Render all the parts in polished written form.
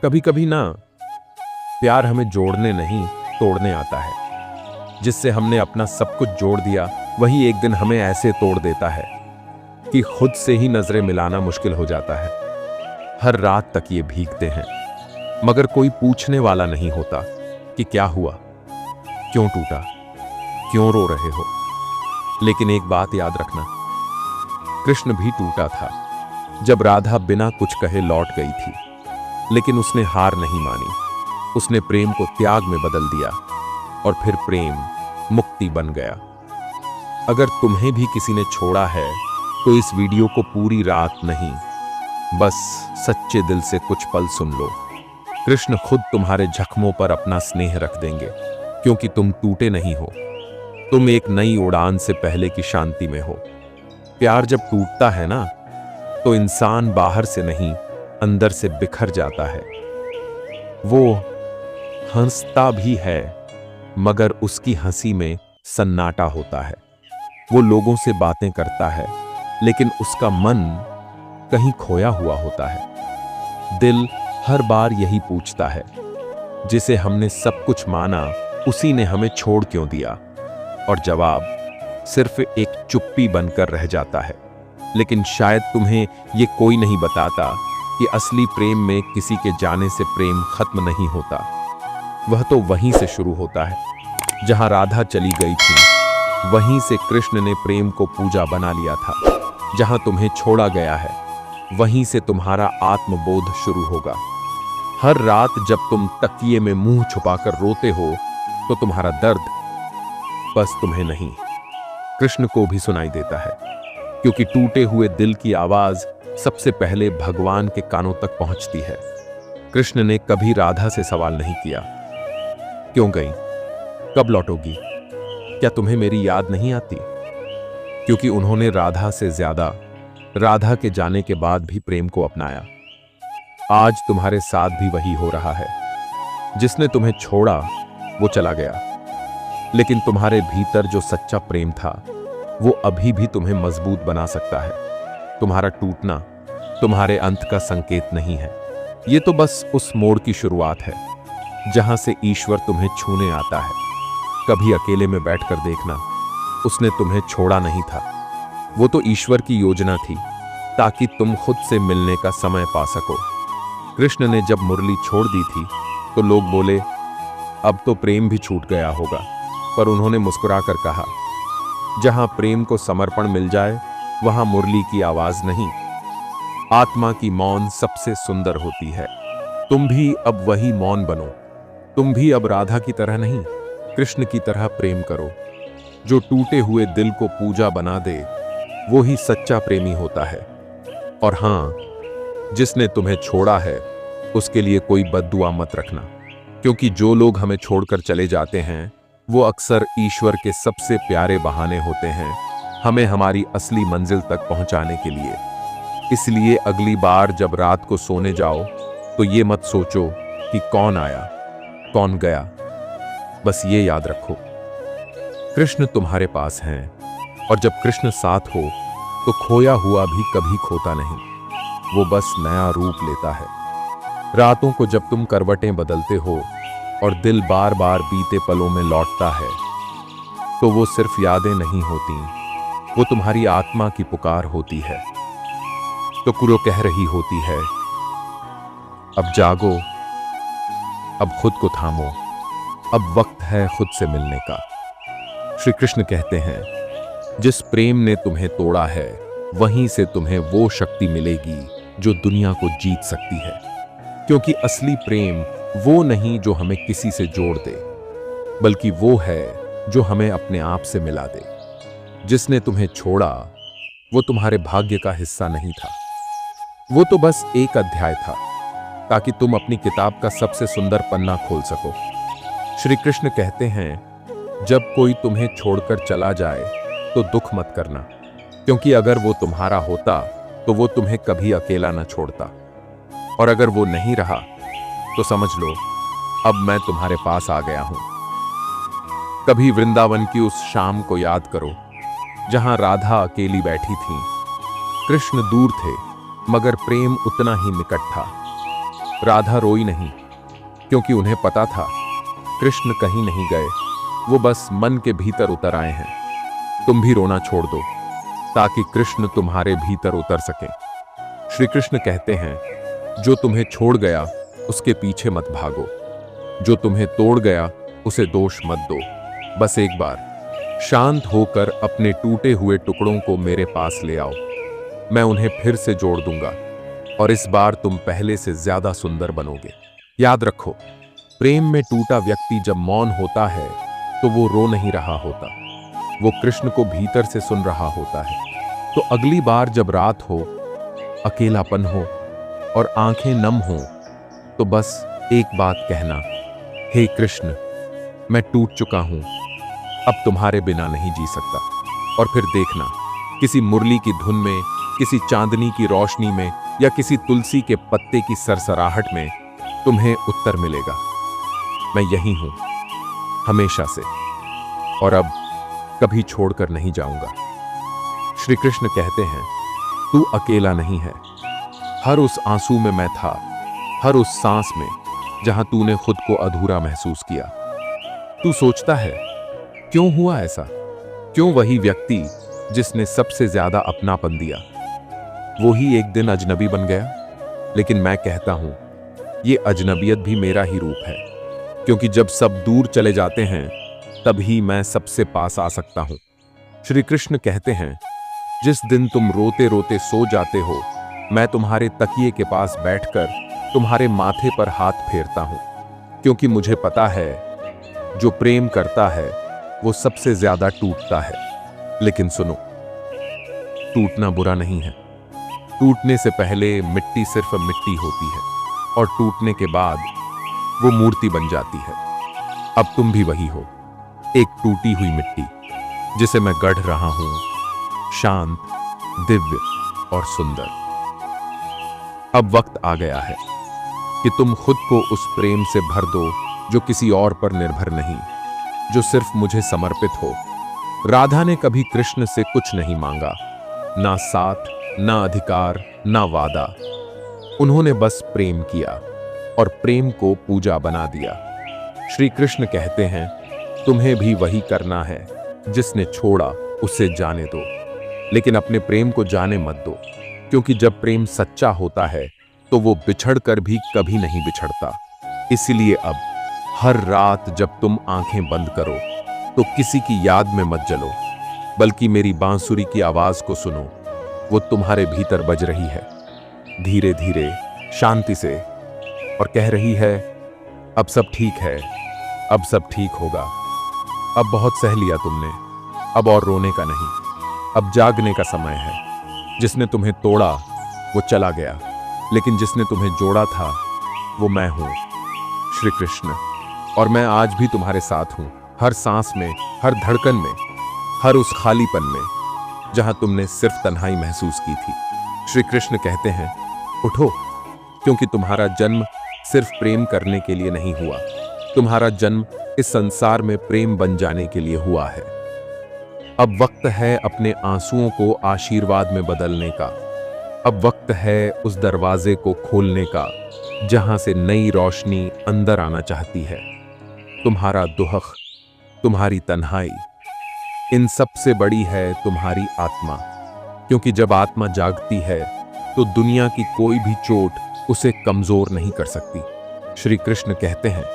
कभी कभी ना प्यार हमें जोड़ने नहीं तोड़ने आता है। जिससे हमने अपना सब कुछ जोड़ दिया वही एक दिन हमें ऐसे तोड़ देता है कि खुद से ही नजरें मिलाना मुश्किल हो जाता है। हर रात तक ये भीगते हैं मगर कोई पूछने वाला नहीं होता कि क्या हुआ, क्यों टूटा, क्यों रो रहे हो। लेकिन एक बात याद रखना, कृष्ण भी टूटा था जब राधा बिना कुछ कहे लौट गई थी, लेकिन उसने हार नहीं मानी। उसने प्रेम को त्याग में बदल दिया और फिर प्रेम मुक्ति बन गया। अगर तुम्हें भी किसी ने छोड़ा है तो इस वीडियो को पूरी रात नहीं, बस सच्चे दिल से कुछ पल सुन लो। कृष्ण खुद तुम्हारे जख्मों पर अपना स्नेह रख देंगे, क्योंकि तुम टूटे नहीं हो। तुम एक नई उड़ान से पहले की शांति में हो। प्यार जब टूटता है ना, तो इंसान बाहर से नहीं अंदर से बिखर जाता है। वो हंसता भी है मगर उसकी हंसी में सन्नाटा होता है। वो लोगों से बातें करता है लेकिन उसका मन कहीं खोया हुआ होता है। दिल हर बार यही पूछता है, जिसे हमने सब कुछ माना उसी ने हमें छोड़ क्यों दिया। और जवाब सिर्फ एक चुप्पी बनकर रह जाता है। लेकिन शायद तुम्हें ये कोई नहीं बताता कि असली प्रेम में किसी के जाने से प्रेम खत्म नहीं होता। वह तो वहीं से शुरू होता है जहां राधा चली गई थी। वहीं से कृष्ण ने प्रेम को पूजा बना लिया था। जहां तुम्हें छोड़ा गया है वहीं से तुम्हारा आत्मबोध शुरू होगा। हर रात जब तुम तकिए में मुंह छुपाकर रोते हो तो तुम्हारा दर्द बस तुम्हें नहीं, कृष्ण को भी सुनाई देता है। क्योंकि टूटे हुए दिल की आवाज सबसे पहले भगवान के कानों तक पहुंचती है। कृष्ण ने कभी राधा से सवाल नहीं किया, क्यों गई, कब लौटोगी, क्या तुम्हें मेरी याद नहीं आती। क्योंकि उन्होंने राधा से ज्यादा राधा के जाने के बाद भी प्रेम को अपनाया। आज तुम्हारे साथ भी वही हो रहा है। जिसने तुम्हें छोड़ा वो चला गया, लेकिन तुम्हारे भीतर जो सच्चा प्रेम था वो अभी भी तुम्हें मजबूत बना सकता है। तुम्हारा टूटना तुम्हारे अंत का संकेत नहीं है, ये तो बस उस मोड़ की शुरुआत है जहां से ईश्वर तुम्हें छूने आता है। कभी अकेले में बैठकर देखना, उसने तुम्हें छोड़ा नहीं था। वो तो ईश्वर की योजना थी ताकि तुम खुद से मिलने का समय पा सको। कृष्ण ने जब मुरली छोड़ दी थी तो लोग बोले अब तो प्रेम भी छूट गया होगा, पर उन्होंने मुस्कुराकर कहा, जहां प्रेम को समर्पण मिल जाए वहां मुरली की आवाज नहीं, आत्मा की मौन सबसे सुंदर होती है। तुम भी अब वही मौन बनो। तुम भी अब राधा की तरह नहीं, कृष्ण की तरह प्रेम करो। जो टूटे हुए दिल को पूजा बना दे वो ही सच्चा प्रेमी होता है। और हां, जिसने तुम्हें छोड़ा है उसके लिए कोई बद्दुआ मत रखना, क्योंकि जो लोग हमें छोड़कर चले जाते हैं वो अक्सर ईश्वर के सबसे प्यारे बहाने होते हैं हमें हमारी असली मंजिल तक पहुंचाने के लिए। इसलिए अगली बार जब रात को सोने जाओ तो ये मत सोचो कि कौन आया कौन गया, बस ये याद रखो, कृष्ण तुम्हारे पास हैं। और जब कृष्ण साथ हो तो खोया हुआ भी कभी खोता नहीं, वो बस नया रूप लेता है। रातों को जब तुम करवटें बदलते हो और दिल बार बार बीते पलों में लौटता है तो वो सिर्फ यादें नहीं होती, वो तुम्हारी आत्मा की पुकार होती है। तो कुरो कह रही होती है, अब जागो, अब खुद को थामो, अब वक्त है खुद से मिलने का। श्री कृष्ण कहते हैं, जिस प्रेम ने तुम्हें तोड़ा है वहीं से तुम्हें वो शक्ति मिलेगी जो दुनिया को जीत सकती है। क्योंकि असली प्रेम वो नहीं जो हमें किसी से जोड़ दे, बल्कि वो है जो हमें अपने आप से मिला दे। जिसने तुम्हें छोड़ा वो तुम्हारे भाग्य का हिस्सा नहीं था, वो तो बस एक अध्याय था ताकि तुम अपनी किताब का सबसे सुंदर पन्ना खोल सको। श्री कृष्ण कहते हैं, जब कोई तुम्हें छोड़कर चला जाए तो दुख मत करना, क्योंकि अगर वो तुम्हारा होता तो वो तुम्हें कभी अकेला न छोड़ता। और अगर वो नहीं रहा तो समझ लो अब मैं तुम्हारे पास आ गया हूं। कभी वृंदावन की उस शाम को याद करो जहां राधा अकेली बैठी थी। कृष्ण दूर थे मगर प्रेम उतना ही निकट था। राधा रोई नहीं, क्योंकि उन्हें पता था कृष्ण कहीं नहीं गए, वो बस मन के भीतर उतर आए हैं। तुम भी रोना छोड़ दो ताकि कृष्ण तुम्हारे भीतर उतर सके। श्री कृष्ण कहते हैं, जो तुम्हें छोड़ गया उसके पीछे मत भागो, जो तुम्हें तोड़ गया उसे दोष मत दो। बस एक बार शांत होकर अपने टूटे हुए टुकड़ों को मेरे पास ले आओ, मैं उन्हें फिर से जोड़ दूंगा और इस बार तुम पहले से ज्यादा सुंदर बनोगे। याद रखो, प्रेम में टूटा व्यक्ति जब मौन होता है तो वो रो नहीं रहा होता, वो कृष्ण को भीतर से सुन रहा होता है। तो अगली बार जब रात हो, अकेलापन हो और आंखें नम हो, तो बस एक बात कहना, हे कृष्ण, मैं टूट चुका हूं, अब तुम्हारे बिना नहीं जी सकता। और फिर देखना, किसी मुरली की धुन में, किसी चांदनी की रोशनी में या किसी तुलसी के पत्ते की सरसराहट में तुम्हें उत्तर मिलेगा। मैं यही हूं, हमेशा से, और अब कभी छोड़कर नहीं जाऊंगा। श्री कृष्ण कहते हैं, तू अकेला नहीं है, हर उस आंसू में मैं था, हर उस सांस में जहां तूने खुद को अधूरा महसूस किया। तू सोचता है क्यों हुआ ऐसा, क्यों वही व्यक्ति जिसने सबसे ज्यादा अपनापन दिया वो ही एक दिन अजनबी बन गया। लेकिन मैं कहता हूं, ये अजनबियत भी मेरा ही रूप है, क्योंकि जब सब दूर चले जाते हैं तभी मैं सबसे पास आ सकता हूं। श्री कृष्ण कहते हैं, जिस दिन तुम रोते रोते सो जाते हो, मैं तुम्हारे तकिए के पास बैठकर तुम्हारे माथे पर हाथ फेरता हूं, क्योंकि मुझे पता है जो प्रेम करता है वो सबसे ज्यादा टूटता है। लेकिन सुनो, टूटना बुरा नहीं है। टूटने से पहले मिट्टी सिर्फ मिट्टी होती है और टूटने के बाद वो मूर्ति बन जाती है। अब तुम भी वही हो, एक टूटी हुई मिट्टी जिसे मैं गढ़ रहा हूं, शांत, दिव्य और सुंदर। अब वक्त आ गया है कि तुम खुद को उस प्रेम से भर दो जो किसी और पर निर्भर नहीं, जो सिर्फ मुझे समर्पित हो। राधा ने कभी कृष्ण से कुछ नहीं मांगा, ना साथ, ना अधिकार, ना वादा। उन्होंने बस प्रेम किया और प्रेम को पूजा बना दिया। श्री कृष्ण कहते हैं, तुम्हें भी वही करना है, जिसने छोड़ा उसे जाने दो, लेकिन अपने प्रेम को जाने मत दो, क्योंकि जब प्रेम सच्चा होता है तो वो बिछड़कर भी कभी नहीं बिछड़ता। इसलिए अब हर रात जब तुम आंखें बंद करो तो किसी की याद में मत जलो, बल्कि मेरी बांसुरी की आवाज को सुनो। वो तुम्हारे भीतर बज रही है, धीरे धीरे, शांति से, और कह रही है, अब सब ठीक है, अब सब ठीक होगा। अब बहुत सह लिया तुमने, अब और रोने का नहीं, अब जागने का समय है। जिसने तुम्हें तोड़ा वो चला गया, लेकिन जिसने तुम्हें जोड़ा था वो मैं हूं, श्री कृष्ण। और मैं आज भी तुम्हारे साथ हूं, हर सांस में, हर धड़कन में, हर उस खालीपन में जहां तुमने सिर्फ तन्हाई महसूस की थी। श्री कृष्ण कहते हैं, उठो, क्योंकि तुम्हारा जन्म सिर्फ प्रेम करने के लिए नहीं हुआ, तुम्हारा जन्म इस संसार में प्रेम बन जाने के लिए हुआ है। अब वक्त है अपने आंसुओं को आशीर्वाद में बदलने का। अब वक्त है उस दरवाजे को खोलने का जहां से नई रोशनी अंदर आना चाहती है। तुम्हारा दुख, तुम्हारी तन्हाई, इन सब से बड़ी है तुम्हारी आत्मा, क्योंकि जब आत्मा जागती है तो दुनिया की कोई भी चोट उसे कमजोर नहीं कर सकती। श्री कृष्ण कहते हैं,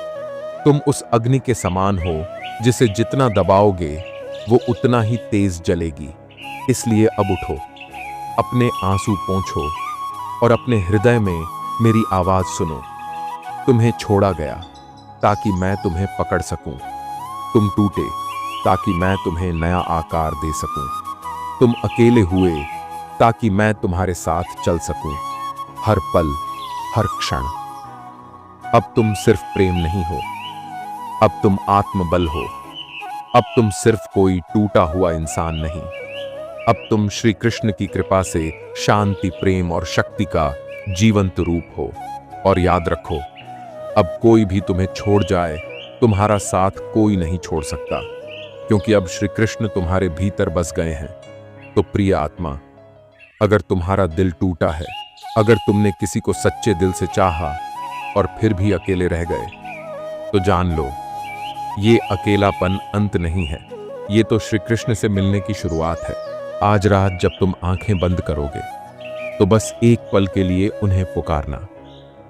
तुम उस अग्नि के समान हो जिसे जितना दबाओगे वो उतना ही तेज जलेगी। इसलिए अब उठो, अपने आंसू पोंछो और अपने हृदय में मेरी आवाज सुनो। तुम्हें छोड़ा गया ताकि मैं तुम्हें पकड़ सकूं, तुम टूटे ताकि मैं तुम्हें नया आकार दे सकूं, तुम अकेले हुए ताकि मैं तुम्हारे साथ चल सकूं, हर पल, हर क्षण। अब तुम सिर्फ प्रेम नहीं हो, अब तुम आत्मबल हो। अब तुम सिर्फ कोई टूटा हुआ इंसान नहीं, अब तुम श्री कृष्ण की कृपा से शांति, प्रेम और शक्ति का जीवंत रूप हो। और याद रखो, अब कोई भी तुम्हें छोड़ जाए, तुम्हारा साथ कोई नहीं छोड़ सकता, क्योंकि अब श्री कृष्ण तुम्हारे भीतर बस गए हैं। तो प्रिय आत्मा, अगर तुम्हारा दिल टूटा है, अगर तुमने किसी को सच्चे दिल से चाहा, और फिर भी अकेले रह गए, तो जान लो ये अकेलापन अंत नहीं है, ये तो श्री कृष्ण से मिलने की शुरुआत है। आज रात जब तुम आंखें बंद करोगे तो बस एक पल के लिए उन्हें पुकारना,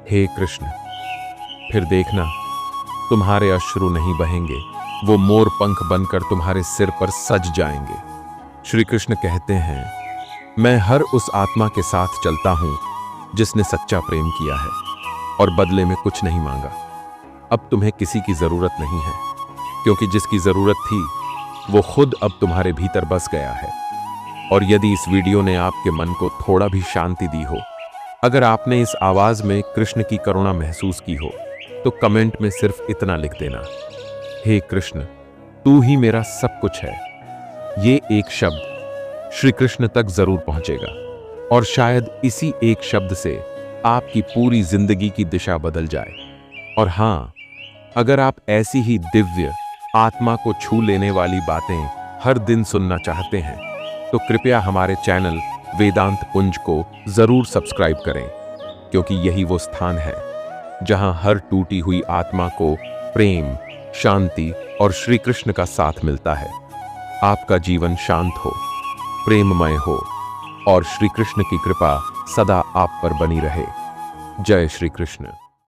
हे कृष्ण। फिर देखना तुम्हारे अश्रु नहीं बहेंगे, वो मोर पंख बनकर तुम्हारे सिर पर सज जाएंगे। श्री कृष्ण कहते हैं, मैं हर उस आत्मा के साथ चलता हूं जिसने सच्चा प्रेम किया है और बदले में कुछ नहीं मांगा। अब तुम्हें किसी की जरूरत नहीं है, क्योंकि जिसकी जरूरत थी वो खुद अब तुम्हारे भीतर बस गया है। और यदि इस वीडियो ने आपके मन को थोड़ा भी शांति दी हो, अगर आपने इस आवाज में कृष्ण की करुणा महसूस की हो, तो कमेंट में सिर्फ इतना लिख देना, हे कृष्ण, तू ही मेरा सब कुछ है। ये एक शब्द श्री कृष्ण तक जरूर पहुंचेगा और शायद इसी एक शब्द से आपकी पूरी जिंदगी की दिशा बदल जाए। और हां, अगर आप ऐसी ही दिव्य आत्मा को छू लेने वाली बातें हर दिन सुनना चाहते हैं, तो कृपया हमारे चैनल वेदांत पुंज को जरूर सब्सक्राइब करें, क्योंकि यही वो स्थान है जहां हर टूटी हुई आत्मा को प्रेम, शांति और श्री कृष्ण का साथ मिलता है। आपका जीवन शांत हो, प्रेममय हो और श्री कृष्ण की कृपा सदा आप पर बनी रहे। जय श्री कृष्ण।